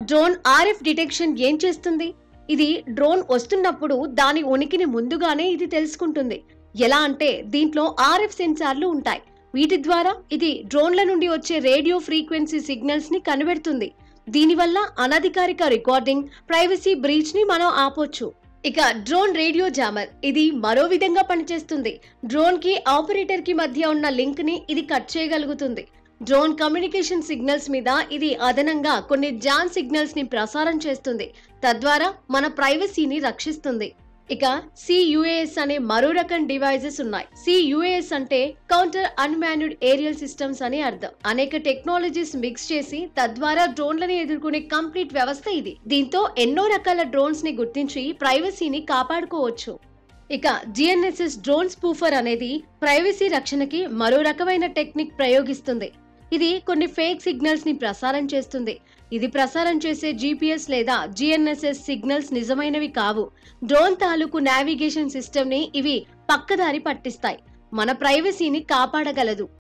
Drone RF detection ఏం చేస్తుంది? ఇది డ్రోన్ వస్తున్నప్పుడు దాని ఉనికిని ముందుగానే ఇది తెలుసుకుంటుంది. ఎలా అంటే దీంట్లో ఆర్ఎఫ్ సెన్సార్లు ఉంటాయి. వీటి ద్వారా ఇది డ్రోన్ల నుండి వచ్చే రేడియో ఫ్రీక్వెన్సీ సిగ్నల్స్ ని కనిపెడుతుంది. దీనివల్ల అనధికారిక రికార్డింగ్, ప్రైవసీ బ్రీచ్ ని మనం ఆపొచ్చు. ఇక డ్రోన్ రేడియో జామర్, ఇది మరో విధంగా పనిచేస్తుంది. డ్రోన్ కి ఆపరేటర్ కి మధ్య ఉన్న లింక్ ని ఇది కట్ చేయగలుగుతుంది. డ్రోన్ కమ్యూనికేషన్ సిగ్నల్స్ మీద ఇది అదనంగా కొన్ని జాన్ సిగ్నల్స్ ని ప్రసారం చేస్తుంది. తద్వారా మన ప్రైవసీని రక్షిస్తుంది. ఇక CUAS అనే మరో రకం డివైజెస్ ఉన్నాయి. CUAS అంటే కౌంటర్ అన్మాన్డ్ ఏరియల్ సిస్టమ్స్ అని అర్థం. అనేక టెక్నాలజీస్ మిక్స్ చేసి తద్వారా డ్రోన్లను ఎదుర్కొనే కంప్లీట్ వ్యవస్థ ఇది. దీంతో ఎన్నో రకాల డ్రోన్స్ ని గుర్తించి ప్రైవసీని కాపాడుకోవచ్చు. ఇక GNSS డ్రోన్ స్పూఫర్ అనేది ప్రైవసీ రక్షణకి మరో రకమైన టెక్నిక్ ప్రయోగిస్తుంది. ఇది కొన్ని ఫేక్ సిగ్నల్స్ ని ప్రసారం చేస్తుంది. ఇది ప్రసారం చేసే GPS లేదా GNSS సిగ్నల్స్ నిజమైనవి కావు. డ్రోన్ తాలూకు నావిగేషన్ సిస్టమ్ ని ఇవి పక్కదారి పట్టిస్తాయి. మన ప్రైవసీని కాపాడగలదు.